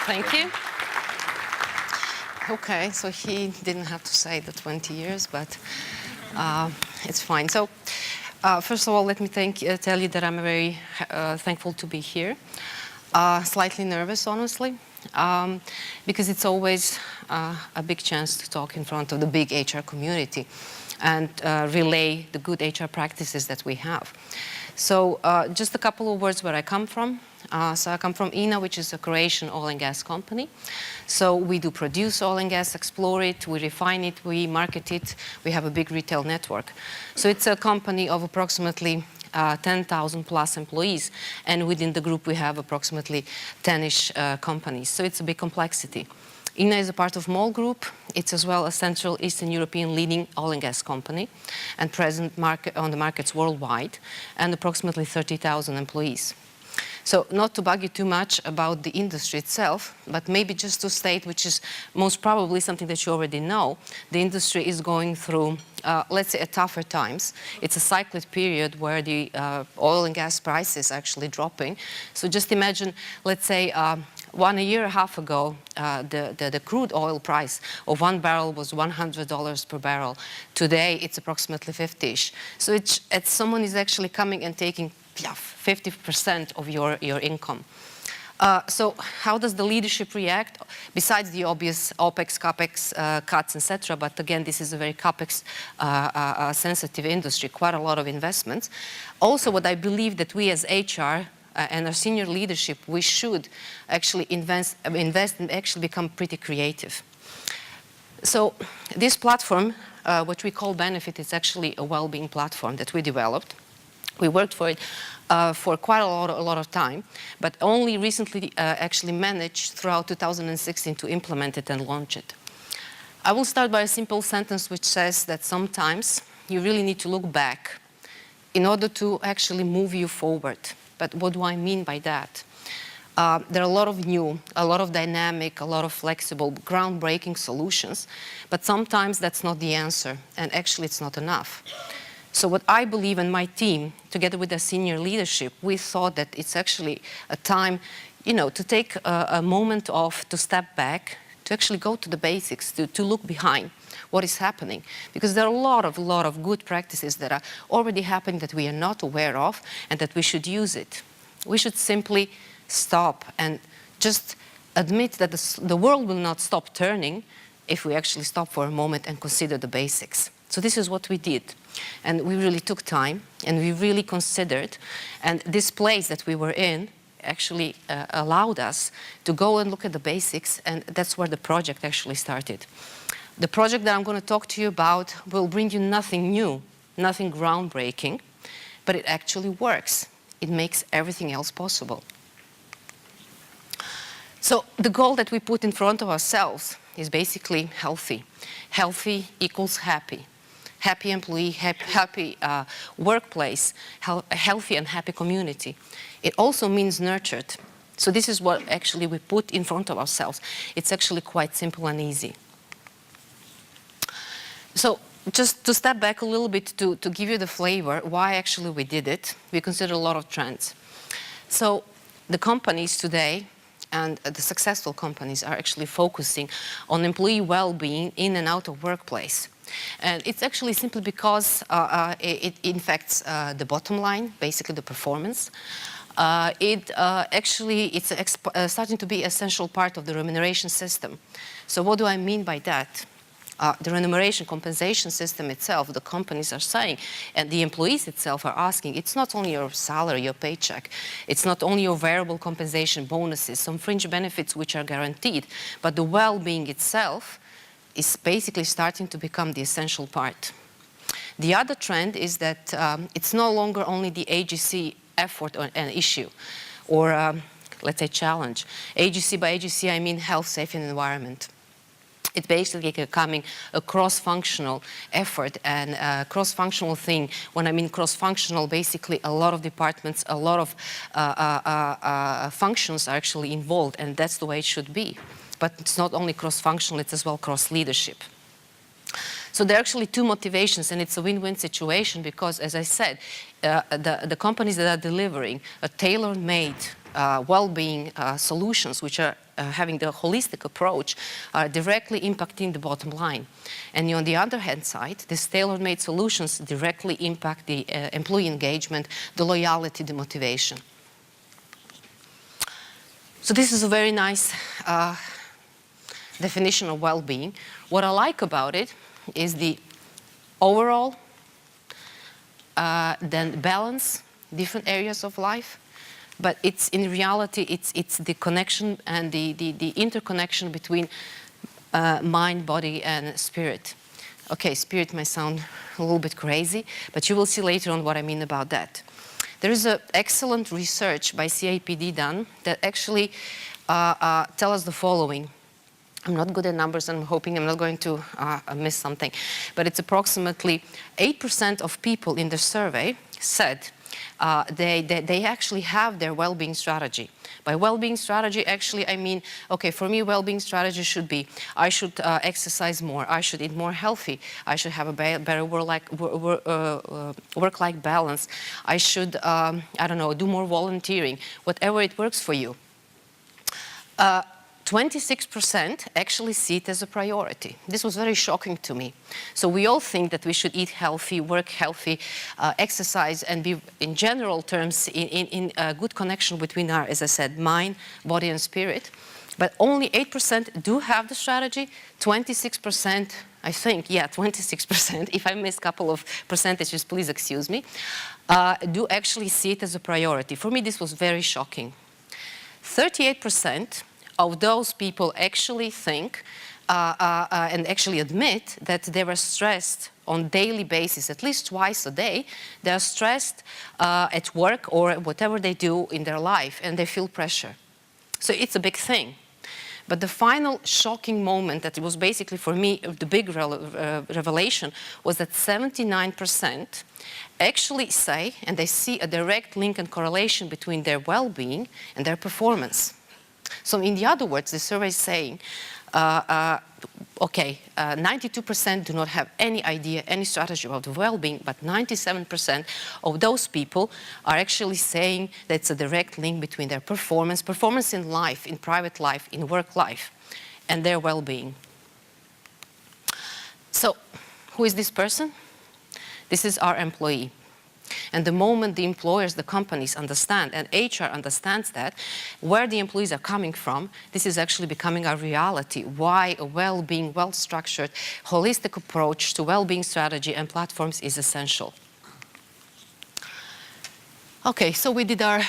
Thank you. Okay, so he didn't have to say the 20 years, but it's fine. So first of all, let me tell you that I'm very thankful to be here. Slightly nervous, honestly, because it's always a big chance to talk in front of the big HR community and relay the good HR practices that we have. So just a couple of words where I come from. So I come from INA, which is a Croatian oil and gas company. So we do produce oil and gas, explore it, we refine it, we market it. We have a big retail network. So it's a company of approximately 10,000 plus employees. And within the group, we have approximately 10-ish companies. So it's a big complexity. INA is a part of MOL Group. It's as well a Central Eastern European leading oil and gas company and present on the markets worldwide and approximately 30,000 employees. So not to bug you too much about the industry itself, but maybe just to state, which is most probably something that you already know, the industry is going through, let's say, a tougher times. It's a cyclic period where the oil and gas price is actually dropping. So just imagine, let's say, 1 year and a half ago, the crude oil price of 1 barrel was $100 per barrel. Today, it's approximately 50-ish. So it's someone is actually coming and taking 50% of your income. So how does the leadership react? Besides the obvious OPEX, CAPEX cuts, etc. But again, this is a very CAPEX sensitive industry, quite a lot of investments. Also, what I believe that we as HR and our senior leadership, we should actually invest and actually become pretty creative. So this platform, what we call Benefit, is actually a well-being platform that we developed. We worked for it for quite a lot of time, but only recently actually managed throughout 2016 to implement it and launch it. I will start by a simple sentence which says that sometimes you really need to look back in order to actually move you forward. But what do I mean by that? There are a lot of new, a lot of dynamic, a lot of flexible, groundbreaking solutions, but sometimes that's not the answer, and actually it's not enough. So what I believe, and my team, together with the senior leadership, we thought that it's actually a time, to take a moment off, to step back, to actually go to the basics, to look behind what is happening. Because there are a lot of good practices that are already happening that we are not aware of and that we should use it. We should simply stop and just admit that the world will not stop turning if we actually stop for a moment and consider the basics. So this is what we did. And we really took time and we really considered. And this place that we were in actually allowed us to go and look at the basics, and that's where the project actually started. The project that I'm going to talk to you about will bring you nothing new, nothing groundbreaking, but it actually works. It makes everything else possible. So the goal that we put in front of ourselves is basically healthy. Healthy equals happy. Happy employee, happy workplace, a healthy and happy community. It also means nurtured. So this is what actually we put in front of ourselves. It's actually quite simple and easy. So just to step back a little bit to give you the flavor, why actually we did it, we consider a lot of trends. So the companies today, and the successful companies, are actually focusing on employee well-being in and out of workplace. And it's actually simply because it impacts the bottom line, basically the performance. It's starting to be an essential part of the remuneration system. So what do I mean by that? The remuneration compensation system itself, the companies are saying, and the employees itself are asking, it's not only your salary, your paycheck, it's not only your variable compensation, bonuses, some fringe benefits which are guaranteed, but the well-being itself is basically starting to become the essential part. The other trend is that it's no longer only the AGC effort or an issue, or let's say challenge. AGC, by AGC I mean health, safety and environment. It's basically becoming a cross-functional effort and a cross-functional thing. When I mean cross-functional, basically a lot of departments, a lot of functions are actually involved, and that's the way it should be. But it's not only cross-functional, it's as well cross-leadership. So there are actually two motivations, and it's a win-win situation because, as I said, the companies that are delivering a tailor-made well-being solutions which are having the holistic approach are directly impacting the bottom line. And on the other hand side, these tailor-made solutions directly impact the employee engagement, the loyalty, the motivation. So this is a very nice definition of well-being. What I like about it is the overall, then balance different areas of life, but it's in reality, it's the connection and the interconnection between mind, body, and spirit. Okay, spirit may sound a little bit crazy, but you will see later on what I mean about that. There is an excellent research by CAPD done that actually tell us the following. I'm not good at numbers, and I'm hoping I'm not going to miss something. But it's approximately 8% of people in the survey said they actually have their well-being strategy. By well-being strategy, actually, I mean, okay, for me, well-being strategy should be, I should exercise more, I should eat more healthy, I should have a better work-life balance, I should, I don't know, do more volunteering, whatever it works for you. 26% actually see it as a priority. This was very shocking to me. So we all think that we should eat healthy, work healthy, exercise, and be, in general terms, in a good connection between our, as I said, mind, body, and spirit. But only 8% do have the strategy. 26%, I think, yeah, 26%, if I miss a couple of percentages, please excuse me, do actually see it as a priority. For me, this was very shocking. 38% of those people actually think and actually admit that they were stressed on daily basis, at least twice a day. They are stressed at work or whatever they do in their life, and they feel pressure. So it's a big thing. But the final shocking moment that it was basically for me the big revelation was that 79% actually say, and they see a direct link and correlation between their well-being and their performance. So in the other words, the survey is saying, okay, 92% do not have any idea, any strategy about well-being, but 97% of those people are actually saying that it's a direct link between their performance in life, in private life, in work life, and their well-being. So who is this person? This is our employee. And the moment the employers, the companies understand, and HR understands that, where the employees are coming from, this is actually becoming a reality. Why a well-being, well-structured, holistic approach to well-being strategy and platforms is essential. Okay, so we did our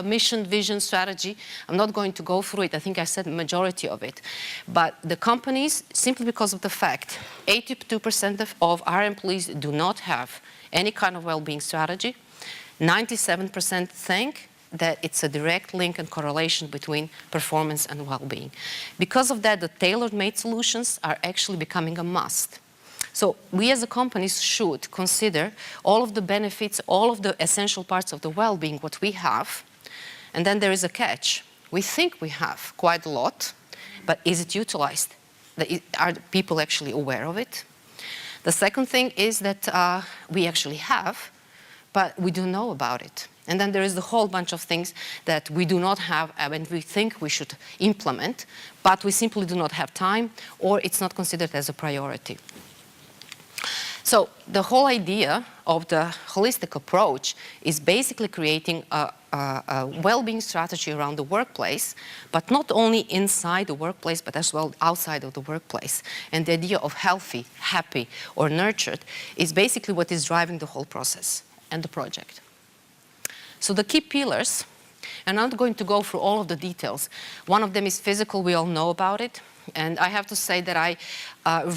mission, vision, strategy. I'm not going to go through it. I think I said the majority of it. But the companies, simply because of the fact 82% of our employees do not have any kind of well-being strategy, 97% think that it's a direct link and correlation between performance and well-being. Because of that, the tailor-made solutions are actually becoming a must. So we as a companies should consider all of the benefits, all of the essential parts of the well-being, what we have, and then there is a catch. We think we have quite a lot, but is it utilized? Are people actually aware of it? The second thing is that we actually have, but we don't know about it. And then there is the whole bunch of things that we do not have and we think we should implement, but we simply do not have time, or it's not considered as a priority. So the whole idea of the holistic approach is basically creating a well-being strategy around the workplace, but not only inside the workplace, but as well outside of the workplace. And the idea of healthy, happy, or nurtured is basically what is driving the whole process and the project. So the key pillars, and I'm not going to go through all of the details. One of them is physical, we all know about it. And I have to say that I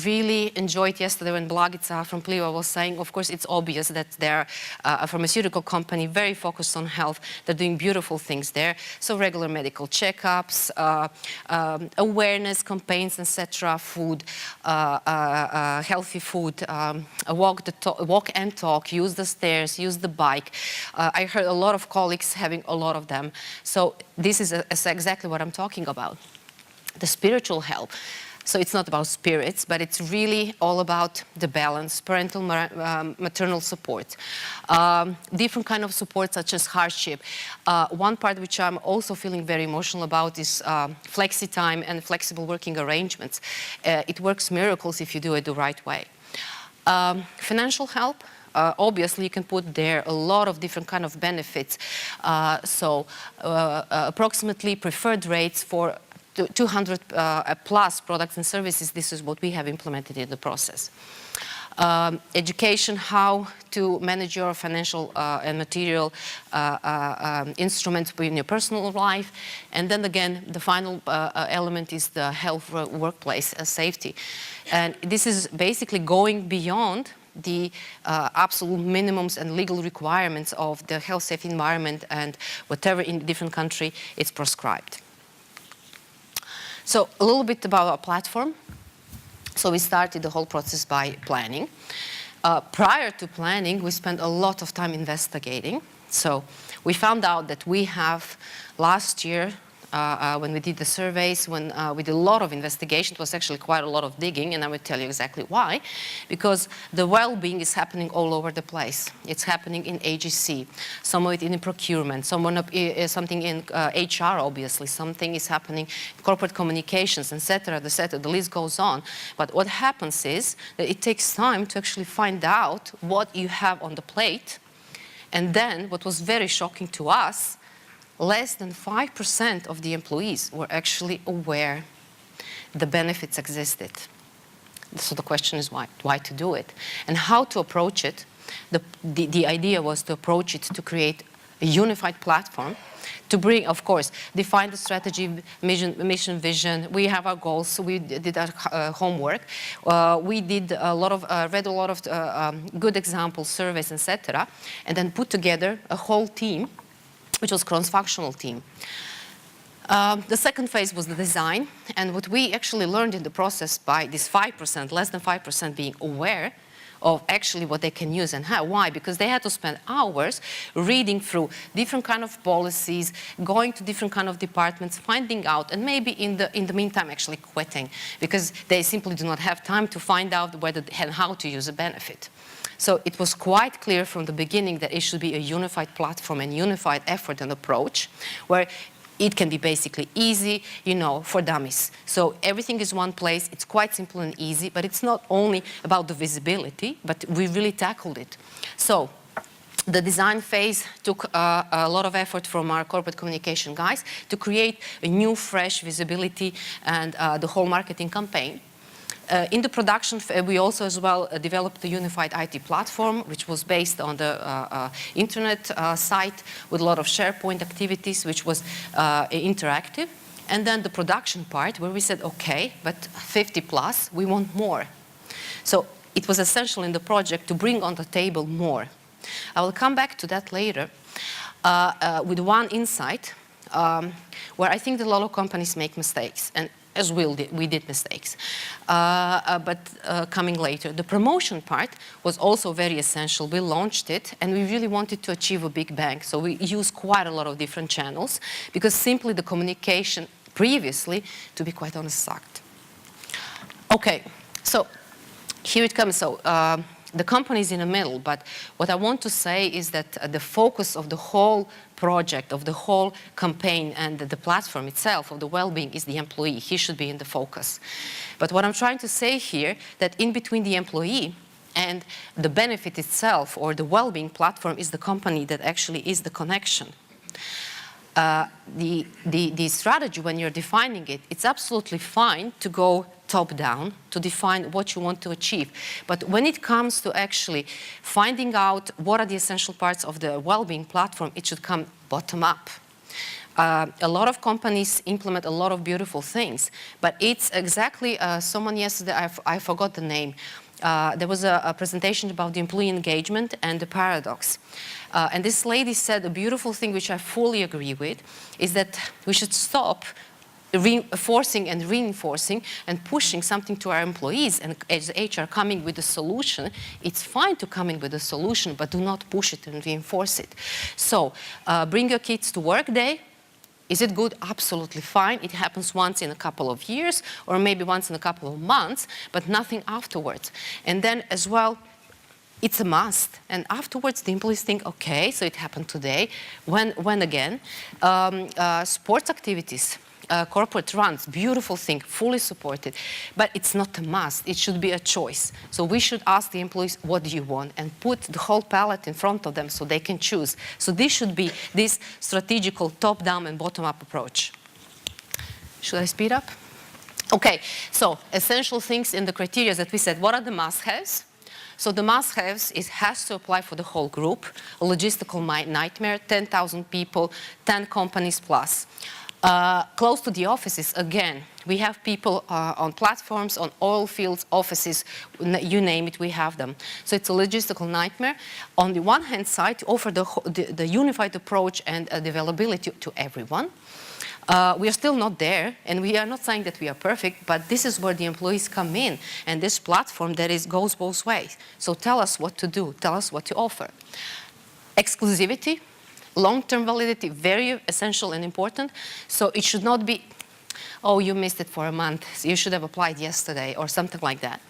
really enjoyed yesterday when Blagica from Pliva was saying, of course, it's obvious that they're a pharmaceutical company very focused on health. They're doing beautiful things there. So regular medical checkups, awareness campaigns, etc., food, healthy food, walk and talk, use the stairs, use the bike. I heard a lot of colleagues having a lot of them. So this is exactly what I'm talking about. The spiritual health. So it's not about spirits, but it's really all about the balance, parental, maternal support. Different kind of support such as hardship. One part which I'm also feeling very emotional about is flexi time and flexible working arrangements. It works miracles if you do it the right way. Financial help. Obviously, you can put there a lot of different kind of benefits. Approximately preferred rates for 200 plus products and services. This is what we have implemented in the process. Education, how to manage your financial and material instruments in your personal life. And then again, the final element is the health workplace safety. And this is basically going beyond the absolute minimums and legal requirements of the health safe environment and whatever in different country it's prescribed. So a little bit about our platform. So we started the whole process by planning. Prior to planning, we spent a lot of time investigating. So we found out that we have last year, when we did the surveys, when we did a lot of investigation, it was actually quite a lot of digging, and I will tell you exactly why. Because the well-being is happening all over the place. It's happening in AGC, some of it in procurement, something in HR, obviously, something is happening in corporate communications, etc., etc. The list goes on. But what happens is that it takes time to actually find out what you have on the plate. And then, what was very shocking to us, less than 5% of the employees were actually aware the benefits existed. So the question is why to do it? And how to approach it. The idea was to approach it to create a unified platform, to bring, of course, define the strategy, mission, vision. We have our goals, so we did our homework. We did a lot of, read a lot of good examples, surveys, etc., and then put together a whole team, which was a cross-functional team. The second phase was the design, and what we actually learned in the process by this 5%, less than 5% being aware of actually what they can use and how. Why? Because they had to spend hours reading through different kind of policies, going to different kind of departments, finding out, and maybe in the meantime actually quitting, because they simply do not have time to find out whether and how to use a benefit. So it was quite clear from the beginning that it should be a unified platform and unified effort and approach, where it can be basically easy, for dummies. So everything is one place, it's quite simple and easy, but it's not only about the visibility, but we really tackled it. So the design phase took a lot of effort from our corporate communication guys to create a new, fresh visibility and the whole marketing campaign. In the production, we also as well developed a unified IT platform, which was based on the internet site with a lot of SharePoint activities, which was interactive. And then the production part, where we said, okay, but 50 plus, we want more. So it was essential in the project to bring on the table more. I will come back to that later with one insight, where I think that a lot of companies make mistakes. And as we did mistakes. But coming later. The promotion part was also very essential. We launched it, and we really wanted to achieve a big bang. So we used quite a lot of different channels, because simply the communication previously, to be quite honest, sucked. Okay, so here it comes. So the company is in the middle, but what I want to say is that the focus of the whole project, of the whole campaign and the platform itself, of the well-being, is the employee. He should be in the focus. But what I'm trying to say here, that in between the employee and the benefit itself, or the well-being platform, is the company that actually is the connection. The strategy, when you're defining it, it's absolutely fine to go top-down, to define what you want to achieve. But when it comes to actually finding out what are the essential parts of the well-being platform, it should come bottom-up. A lot of companies implement a lot of beautiful things, but it's exactly, someone yesterday, I forgot the name, there was a presentation about the employee engagement and the paradox. And this lady said a beautiful thing, which I fully agree with, is that we should stop reinforcing and reinforcing and pushing something to our employees, and as HR coming with a solution, it's fine to come in with a solution, but do not push it and reinforce it. So bring your kids to work day, Is it good? Absolutely fine. It happens once in a couple of years or maybe once in a couple of months, but nothing afterwards. And then as well, it's a must. And afterwards, the employees think, okay, so it happened today. When again? Sports activities. Corporate runs, beautiful thing, fully supported, but it's not a must. It should be a choice. So we should ask the employees, what do you want? And put the whole palette in front of them so they can choose. So this should be this strategical top-down and bottom-up approach. Should I speed up? Okay, so essential things in the criteria that we said, what are the must-haves? So the must-haves, it has to apply for the whole group. A logistical nightmare, 10,000 people, 10 companies plus. Close to the offices, again, we have people on platforms, on oil fields, offices, you name it, we have them. So it's a logistical nightmare. On the one hand side, to offer the unified approach and the availability to everyone. We are still not there, and we are not saying that we are perfect, but this is where the employees come in, and this platform that goes both ways. So tell us what to do, tell us what to offer. Exclusivity. Long-term validity, very essential and important. So it should not be, oh, you missed it for a month, so you should have applied yesterday, or something like that.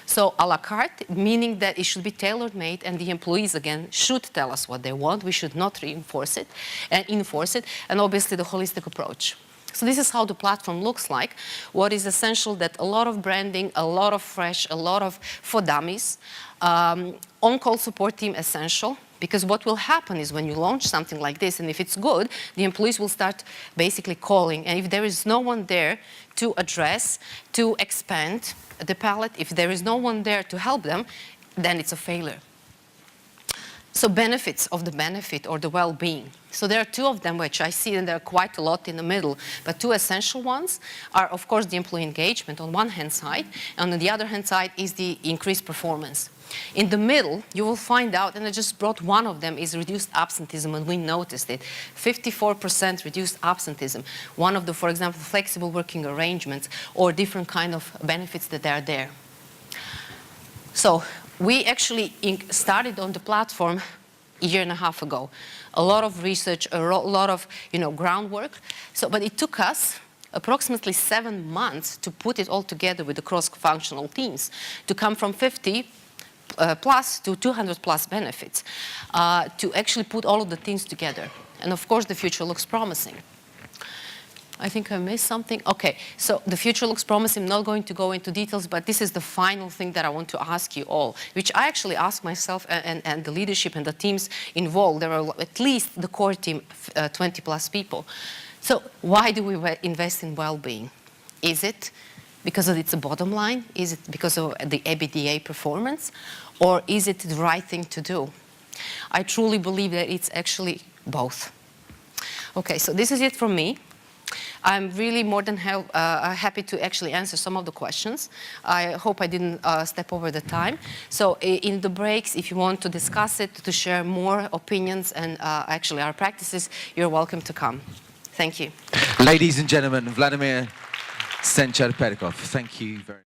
So a la carte, meaning that it should be tailor-made, and the employees, again, should tell us what they want. We should not reinforce it and enforce it, and obviously the holistic approach. So this is how the platform looks like. What is essential, that a lot of branding, a lot of fresh, a lot of for dummies. On-call support team essential. Because what will happen is when you launch something like this, and if it's good, the employees will start basically calling. And if there is no one there to address, to expand the palette, if there is no one there to help them, then it's a failure. So benefits of the benefit or the well-being. So there are two of them, which I see, and there are quite a lot in the middle. But two essential ones are, of course, the employee engagement on one hand side, and on the other hand side is the increased performance. In the middle, you will find out, and I just brought one of them, is reduced absenteeism, and we noticed it. 54% reduced absenteeism. One of the, for example, flexible working arrangements or different kind of benefits that are there. So we actually started on the platform a year and a half ago. A lot of research, a lot of groundwork. So, but it took us approximately 7 months to put it all together with the cross-functional teams, to come from 50 plus to 200 plus benefits, to actually put all of the things together. And of course, the future looks promising. I think I missed something. Okay, so the future looks promising. I'm not going to go into details, but this is the final thing that I want to ask you all, which I actually ask myself and the leadership and the teams involved. There are at least the core team, 20 plus people. So why do we invest in well-being? Is it because it's a bottom line? Is it because of the EBITDA performance? Or is it the right thing to do? I truly believe that it's actually both. Okay, so this is it from me. I'm really more than happy to actually answer some of the questions. I hope I didn't step over the time. So in the breaks, if you want to discuss it, to share more opinions and actually our practices, you're welcome to come. Thank you. Ladies and gentlemen, Vladimira, Senčar, Perkov, thank you very much.